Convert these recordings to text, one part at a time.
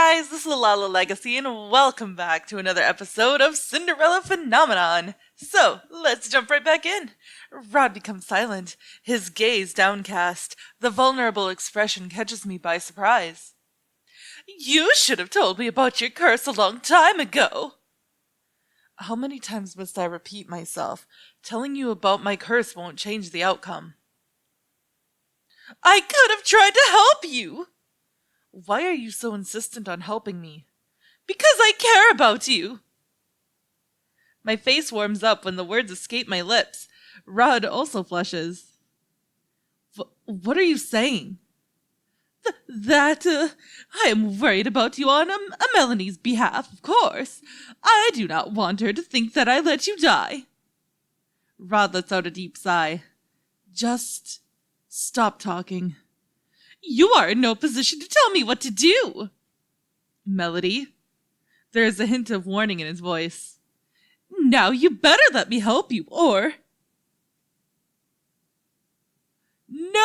guys, this is the Lala Legacy, and welcome back to another episode of Cinderella Phenomenon. So, let's jump right back in. Rod becomes silent, his gaze downcast. The vulnerable expression catches me by surprise. You should have told me about your curse a long time ago. How many times must I repeat myself? Telling you about my curse won't change the outcome. I could have tried to help you. Why are you so insistent on helping me? Because I care about you. My face warms up when the words escape my lips. Rod also flushes. What are you saying? I am worried about you on Melanie's behalf, of course. I do not want her to think that I let you die. Rod lets out a deep sigh. Just stop talking. You are in no position to tell me what to do. Melody. There is a hint of warning in his voice. Now you better let me help you, or... No!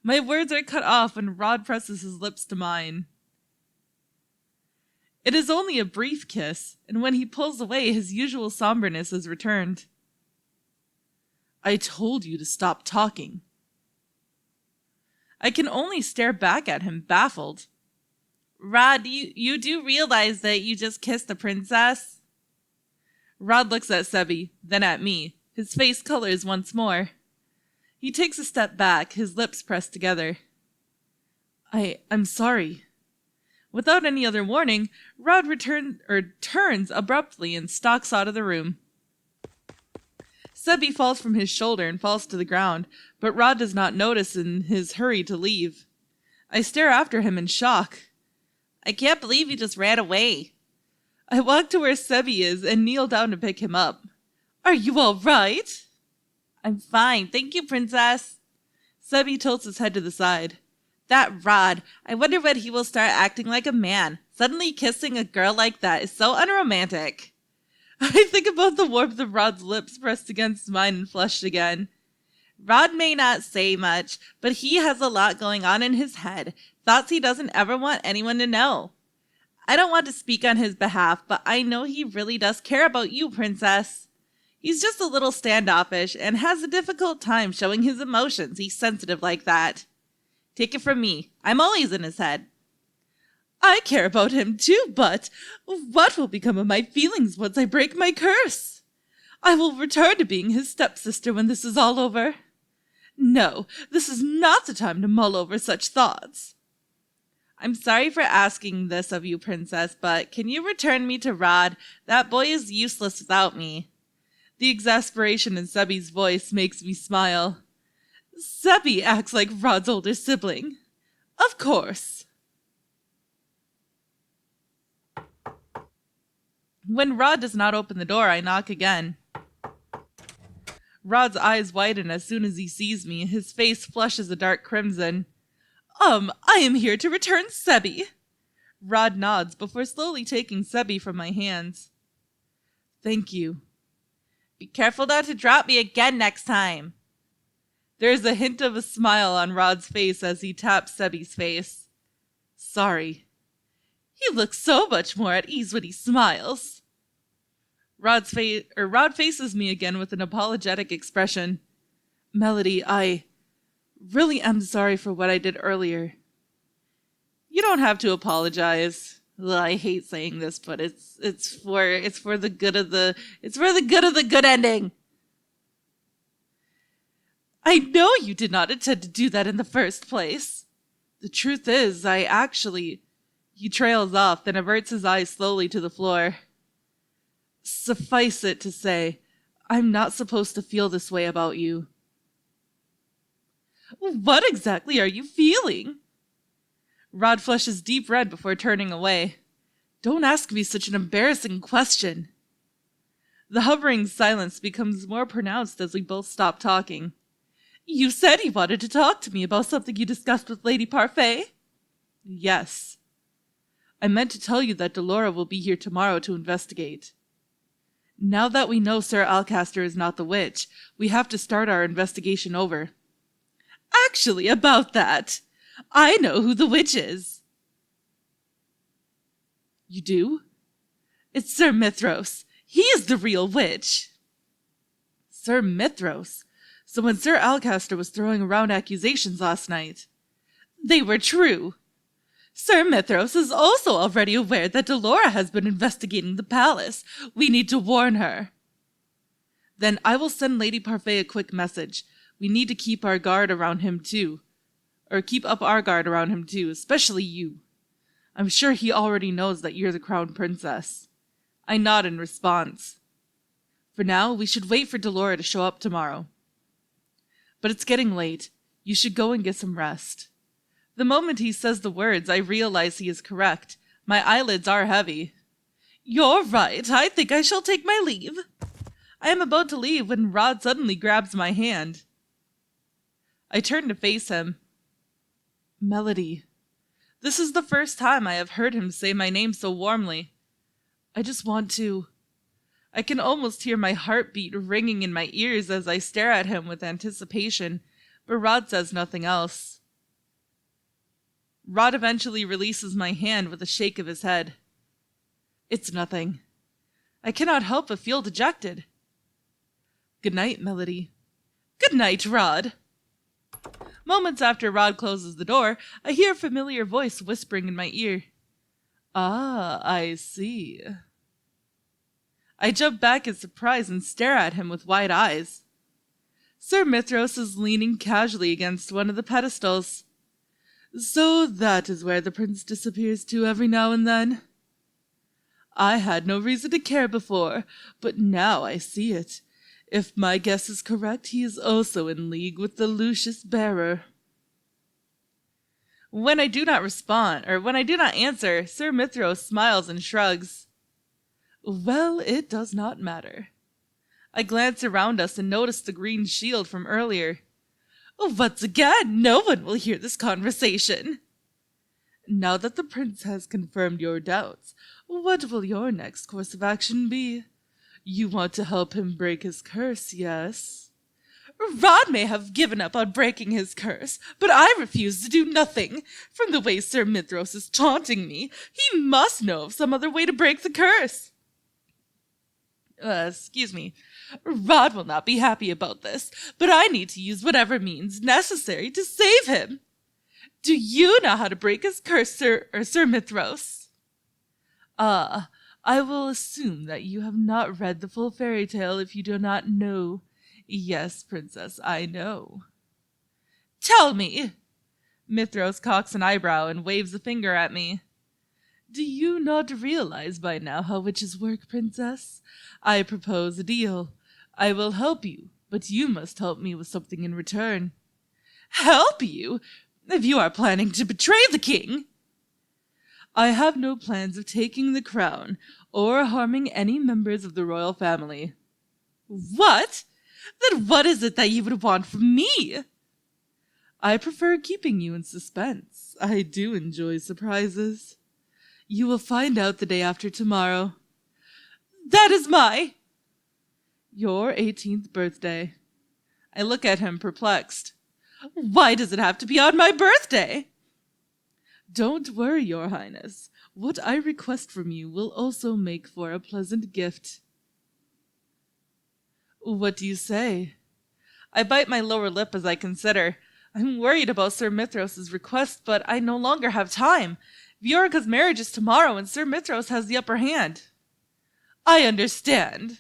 My words are cut off when Rod presses his lips to mine. It is only a brief kiss, and when he pulls away, his usual somberness is returned. I told you to stop talking. I can only stare back at him, baffled. Rod, you do realize that you just kissed the princess? Rod looks at Sebi, then at me. His face colors once more. He takes a step back, his lips pressed together. I'm sorry. Without any other warning, Rod turns abruptly and stalks out of the room. Sebi falls from his shoulder and falls to the ground, but Rod does not notice in his hurry to leave. I stare after him in shock. I can't believe he just ran away. I walk to where Sebi is and kneel down to pick him up. Are you all right? I'm fine, thank you, princess. Sebi tilts his head to the side. That Rod, I wonder when he will start acting like a man. Suddenly kissing a girl like that is so unromantic. I think about the warmth of Rod's lips pressed against mine and flushed again. Rod may not say much, but he has a lot going on in his head, thoughts he doesn't ever want anyone to know. I don't want to speak on his behalf, but I know he really does care about you, princess. He's just a little standoffish and has a difficult time showing his emotions. He's sensitive like that. Take it from me, I'm always in his head. I care about him too, but what will become of my feelings once I break my curse? I will return to being his stepsister when this is all over. No, this is not the time to mull over such thoughts. I'm sorry for asking this of you, princess, but can you return me to Rod? That boy is useless without me. The exasperation in Sebi's voice makes me smile. Sebi acts like Rod's older sibling. Of course. When Rod does not open the door, I knock again. Rod's eyes widen as soon as he sees me. His face flushes a dark crimson. I am here to return Sebi. Rod nods before slowly taking Sebi from my hands. Thank you. Be careful not to drop me again next time. There is a hint of a smile on Rod's face as he taps Sebi's face. Sorry. He looks so much more at ease when he smiles. Rod faces me again with an apologetic expression. Melody, I really am sorry for what I did earlier. You don't have to apologize. Well, I hate saying this, but it's for the good of the good ending. I know you did not intend to do that in the first place. The truth is, He trails off, then averts his eyes slowly to the floor. Suffice it to say, I'm not supposed to feel this way about you. What exactly are you feeling? Rod flushes deep red before turning away. Don't ask me such an embarrassing question. The hovering silence becomes more pronounced as we both stop talking. You said you wanted to talk to me about something you discussed with Lady Parfait? Yes. I meant to tell you that Delora will be here tomorrow to investigate. Now that we know Sir Alcaster is not the witch, we have to start our investigation over. Actually, about that, I know who the witch is. You do? It's Sir Mithros. He is the real witch. Sir Mithros? So when Sir Alcaster was throwing around accusations last night, they were true. Sir Mithros is also already aware that Delora has been investigating the palace. We need to warn her. Then I will send Lady Parfait a quick message. We need to keep our guard around him too. Or keep up our guard around him too, especially you. I'm sure he already knows that you're the crown princess. I nod in response. For now, we should wait for Delora to show up tomorrow. But it's getting late. You should go and get some rest. The moment he says the words, I realize he is correct. My eyelids are heavy. You're right. I think I shall take my leave. I am about to leave when Rod suddenly grabs my hand. I turn to face him. Melody. This is the first time I have heard him say my name so warmly. I just want to... I can almost hear my heartbeat ringing in my ears as I stare at him with anticipation, but Rod says nothing else. Rod eventually releases my hand with a shake of his head. It's nothing. I cannot help but feel dejected. Good night, Melody. Good night, Rod. Moments after Rod closes the door, I hear a familiar voice whispering in my ear. Ah, I see. I jump back in surprise and stare at him with wide eyes. Sir Mithros is leaning casually against one of the pedestals. So that is where the prince disappears to every now and then. I had no reason to care before, but now I see it. If my guess is correct, he is also in league with the Lucius Bearer. When I do not answer, Sir Mithros smiles and shrugs. Well, it does not matter. I glance around us and notice the green shield from earlier. Once again, no one will hear this conversation. Now that the prince has confirmed your doubts, what will your next course of action be? You want to help him break his curse, yes? Rod may have given up on breaking his curse, but I refuse to do nothing. From the way Sir Mithros is taunting me, he must know of some other way to break the curse. Excuse me. Rod will not be happy about this, but I need to use whatever means necessary to save him. Do you know how to break his curse, Sir Mithros? I will assume that you have not read the full fairy tale if you do not know. Yes, princess, I know. Tell me! Mithros cocks an eyebrow and waves a finger at me. Do you not realize by now how witches work, princess? I propose a deal. I will help you, but you must help me with something in return. Help you? If you are planning to betray the king! I have no plans of taking the crown or harming any members of the royal family. What? Then what is it that you would want from me? I prefer keeping you in suspense. I do enjoy surprises. You will find out the day after tomorrow. That is your 18th birthday. I look at him perplexed. Why does it have to be on my birthday? Don't worry, Your Highness. What I request from you will also make for a pleasant gift. What do you say? I bite my lower lip as I consider. I'm worried about Sir Mithros' request, but I no longer have time. Viorica's marriage is tomorrow, and Sir Mithros has the upper hand. I understand.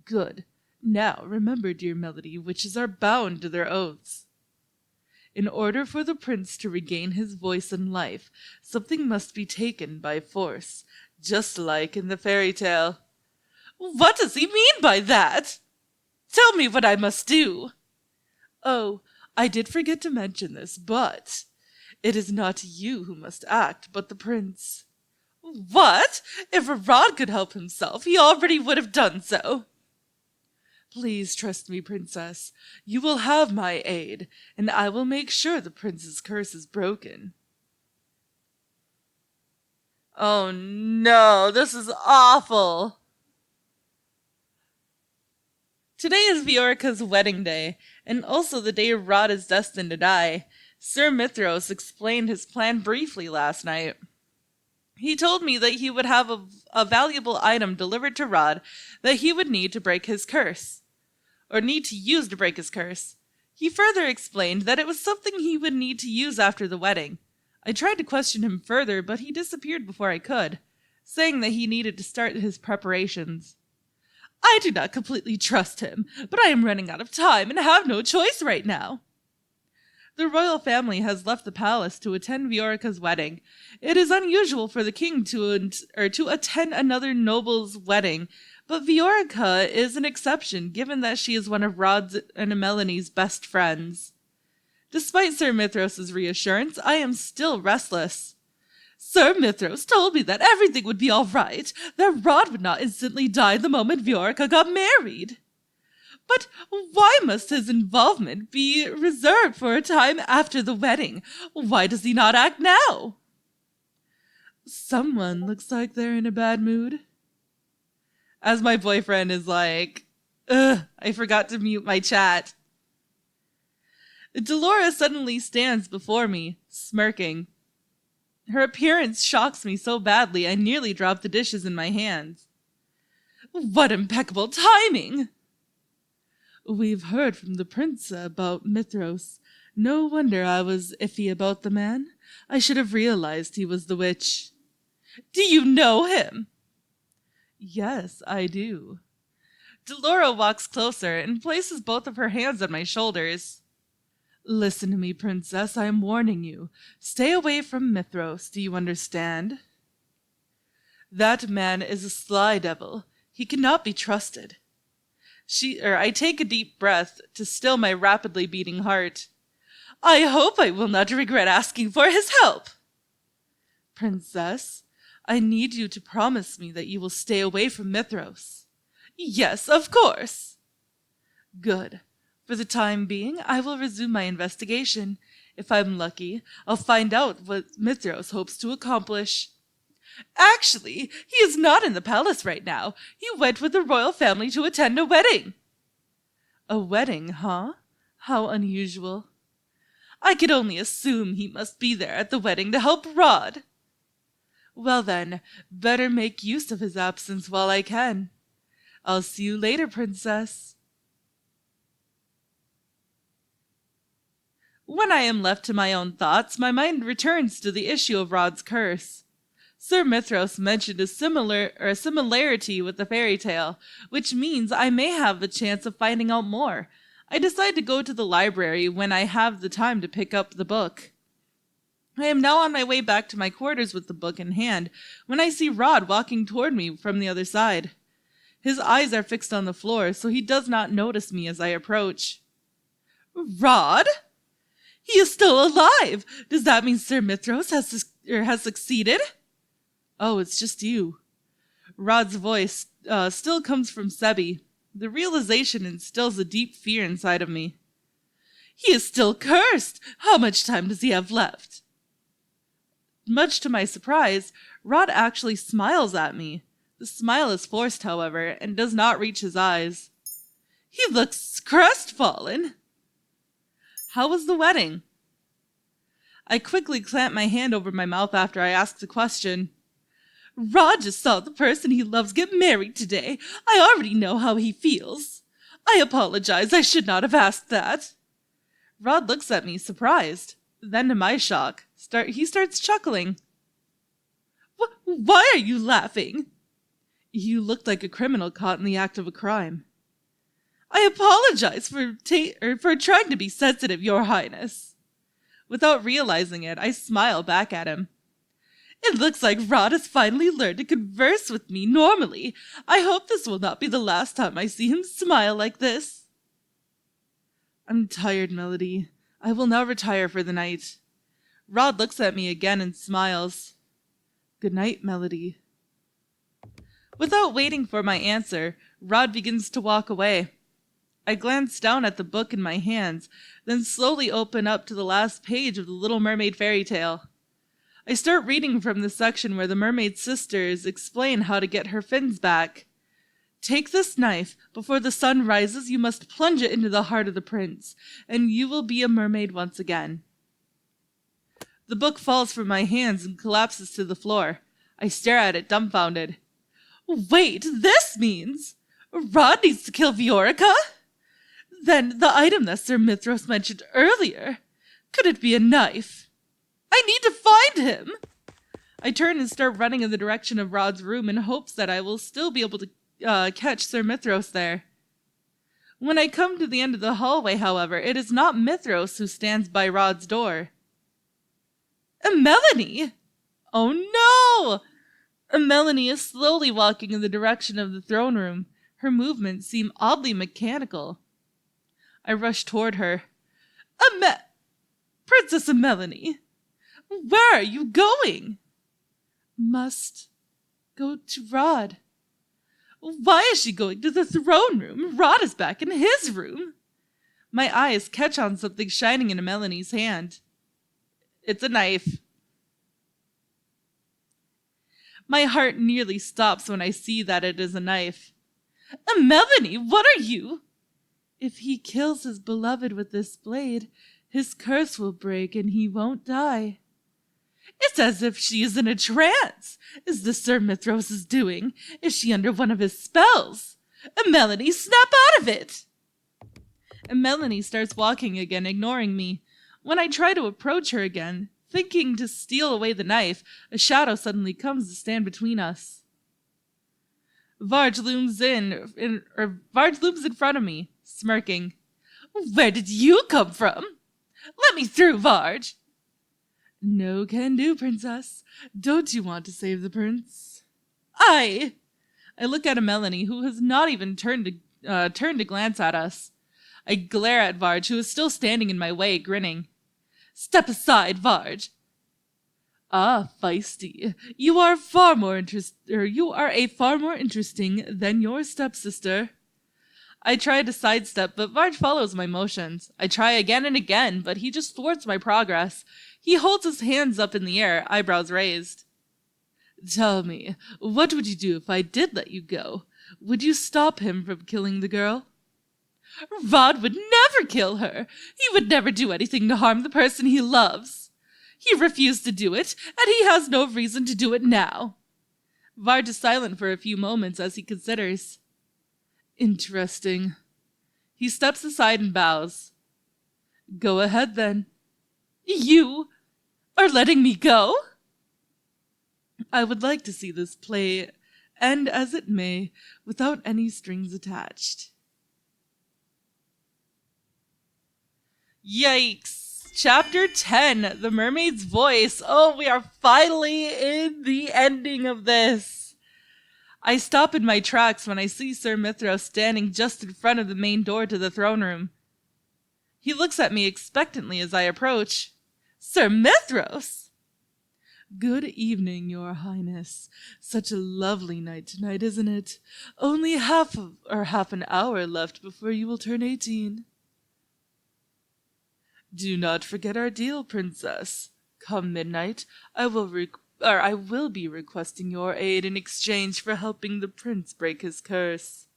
Good. Now, remember, dear Melody, witches are bound to their oaths. In order for the prince to regain his voice in life, something must be taken by force, just like in the fairy tale. What does he mean by that? Tell me what I must do. Oh, I did forget to mention this, but it is not you who must act, but the prince. What? If Rod could help himself, he already would have done so. Please trust me, princess. You will have my aid, and I will make sure the prince's curse is broken. Oh no, this is awful. Today is Viorica's wedding day, and also the day Rod is destined to die. Sir Mithros explained his plan briefly last night. He told me that he would have a valuable item delivered to Rod that he would need to break his curse, or need to use to break his curse. He further explained that it was something he would need to use after the wedding. I tried to question him further, but he disappeared before I could, saying that he needed to start his preparations. I do not completely trust him, but I am running out of time and have no choice right now. The royal family has left the palace to attend Viorica's wedding. It is unusual for the king to attend another noble's wedding, but Viorica is an exception, given that she is one of Rod's and Melanie's best friends. Despite Sir Mithros' reassurance, I am still restless. Sir Mithros told me that everything would be all right, that Rod would not instantly die the moment Viorica got married. But why must his involvement be reserved for a time after the wedding? Why does he not act now? Someone looks like they're in a bad mood. As my boyfriend is like, ugh, I forgot to mute my chat. Dolores suddenly stands before me, smirking. Her appearance shocks me so badly I nearly drop the dishes in my hands. What impeccable timing! We've heard from the prince about Mithros. No wonder I was iffy about the man. I should have realized he was the witch. Do you know him? Yes, I do. Delora walks closer and places both of her hands on my shoulders. Listen to me, princess. I am warning you. Stay away from Mithros. Do you understand? That man is a sly devil. He cannot be trusted. I take a deep breath to still my rapidly beating heart. I hope I will not regret asking for his help. Princess, I need you to promise me that you will stay away from Mithros. Yes, of course. Good. For the time being, I will resume my investigation. If I'm lucky, I'll find out what Mithros hopes to accomplish. Actually, he is not in the palace right now. He went with the royal family to attend a wedding. A wedding, huh? How unusual. I could only assume he must be there at the wedding to help Rod. Well then, better make use of his absence while I can. I'll see you later, princess. When I am left to my own thoughts, my mind returns to the issue of Rod's curse. Sir Mithros mentioned a similarity with the fairy tale, which means I may have the chance of finding out more. I decide to go to the library when I have the time to pick up the book. I am now on my way back to my quarters with the book in hand when I see Rod walking toward me from the other side. His eyes are fixed on the floor, so he does not notice me as I approach. Rod? He is still alive! Does that mean Sir Mithros has succeeded? Oh, it's just you. Rod's voice still comes from Sebi. The realization instills a deep fear inside of me. He is still cursed! How much time does he have left? Much to my surprise, Rod actually smiles at me. The smile is forced, however, and does not reach his eyes. He looks crestfallen. How was the wedding? I quickly clamp my hand over my mouth after I ask the question. Rod just saw the person he loves get married today. I already know how he feels. I apologize. I should not have asked that. Rod looks at me, surprised. Then, to my shock, he starts chuckling. Why are you laughing? You looked like a criminal caught in the act of a crime. I apologize for trying to be sensitive, Your Highness. Without realizing it, I smile back at him. It looks like Rod has finally learned to converse with me normally. I hope this will not be the last time I see him smile like this. I'm tired, Melody. I will now retire for the night. Rod looks at me again and smiles. Good night, Melody. Without waiting for my answer, Rod begins to walk away. I glance down at the book in my hands, then slowly open up to the last page of the Little Mermaid fairy tale. I start reading from the section where the mermaid sisters explain how to get her fins back. Take this knife. Before the sun rises, you must plunge it into the heart of the prince, and you will be a mermaid once again. The book falls from my hands and collapses to the floor. I stare at it dumbfounded. Wait, this means Rod needs to kill Viorica? Then the item that Sir Mithros mentioned earlier, could it be a knife? I need to find him! I turn and start running in the direction of Rod's room in hopes that I will still be able to catch Sir Mithros there. When I come to the end of the hallway, however, it is not Mithros who stands by Rod's door. Melanie! Oh no! Melanie is slowly walking in the direction of the throne room. Her movements seem oddly mechanical. I rush toward her. Princess Melanie, where are you going? Must go to Rod. Why is she going to the throne room? Rod is back in his room. My eyes catch on something shining in Melanie's hand. It's a knife. My heart nearly stops when I see that it is a knife. Melanie, what are you? If he kills his beloved with this blade, his curse will break and he won't die. It's as if she is in a trance. Is this Sir Mithros' doing? Is she under one of his spells? Melanie, snap out of it! And Melanie starts walking again, ignoring me. When I try to approach her again, thinking to steal away the knife, a shadow suddenly comes to stand between us. Varge looms in front of me, smirking. Where did you come from? Let me through, Varge. No can do, princess. Don't you want to save the prince? I look at Melanie, who has not even turned to glance at us. I glare at Varge, who is still standing in my way, grinning. Step aside, Varge. Ah, feisty. You are a far more interesting than your stepsister. I try to sidestep, but Varge follows my motions. I try again and again, but he just thwarts my progress. He holds his hands up in the air, eyebrows raised. Tell me, what would you do if I did let you go? Would you stop him from killing the girl? Rod would never kill her. He would never do anything to harm the person he loves. He refused to do it, and he has no reason to do it now. Varge is silent for a few moments as he considers. Interesting. He steps aside and bows. Go ahead, then. You are letting me go? I would like to see this play end as it may, without any strings attached. Yikes! Chapter 10, The Mermaid's Voice. Oh, we are finally in the ending of this. I stop in my tracks when I see Sir Mithros standing just in front of the main door to the throne room. He looks at me expectantly as I approach. Sir Mithros! Good evening, your highness. Such a lovely night tonight, isn't it? Only half an hour left before you will turn 18. Do not forget our deal, princess. Come midnight, I will be requesting your aid in exchange for helping the prince break his curse.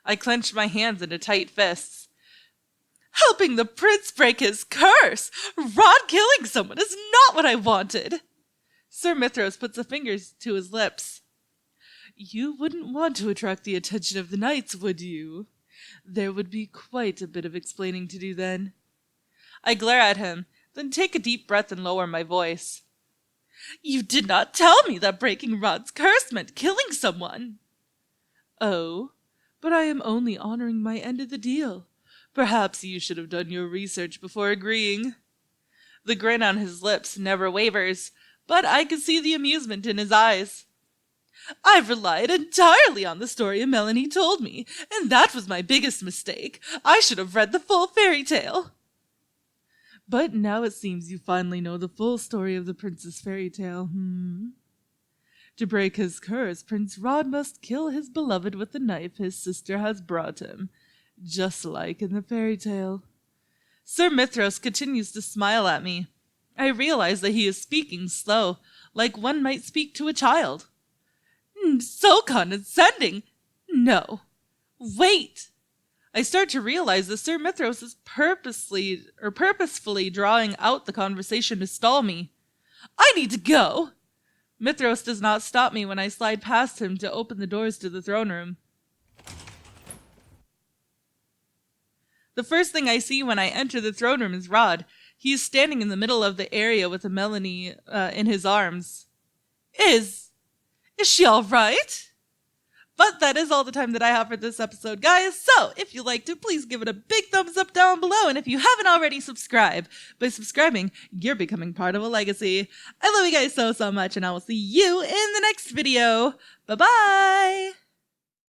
I clench my hands into tight fists. Helping the prince break his curse! Rod killing someone is not what I wanted! Sir Mithros puts a finger to his lips. You wouldn't want to attract the attention of the knights, would you? There would be quite a bit of explaining to do then. I glare at him, then take a deep breath and lower my voice. You did not tell me that breaking Rod's curse meant killing someone. Oh, but I am only honoring my end of the deal. Perhaps you should have done your research before agreeing. The grin on his lips never wavers, but I can see the amusement in his eyes. I've relied entirely on the story Melanie told me, and that was my biggest mistake. I should have read the full fairy tale. But now it seems you finally know the full story of the prince's fairy tale, To break his curse, Prince Rod must kill his beloved with the knife his sister has brought him, just like in the fairy tale. Sir Mithros continues to smile at me. I realize that he is speaking slow, like one might speak to a child. So condescending! No. Wait! I start to realize that Sir Mithras is purposefully drawing out the conversation to stall me. I need to go! Mithras does not stop me when I slide past him to open the doors to the throne room. The first thing I see when I enter the throne room is Rod. He is standing in the middle of the area with a Melanie in his arms. Is she all right? But that is all the time that I have for this episode, guys. So, if you liked it, please give it a big thumbs up down below. And if you haven't already, subscribe. By subscribing, you're becoming part of a legacy. I love you guys so much, and I will see you in the next video. Bye-bye!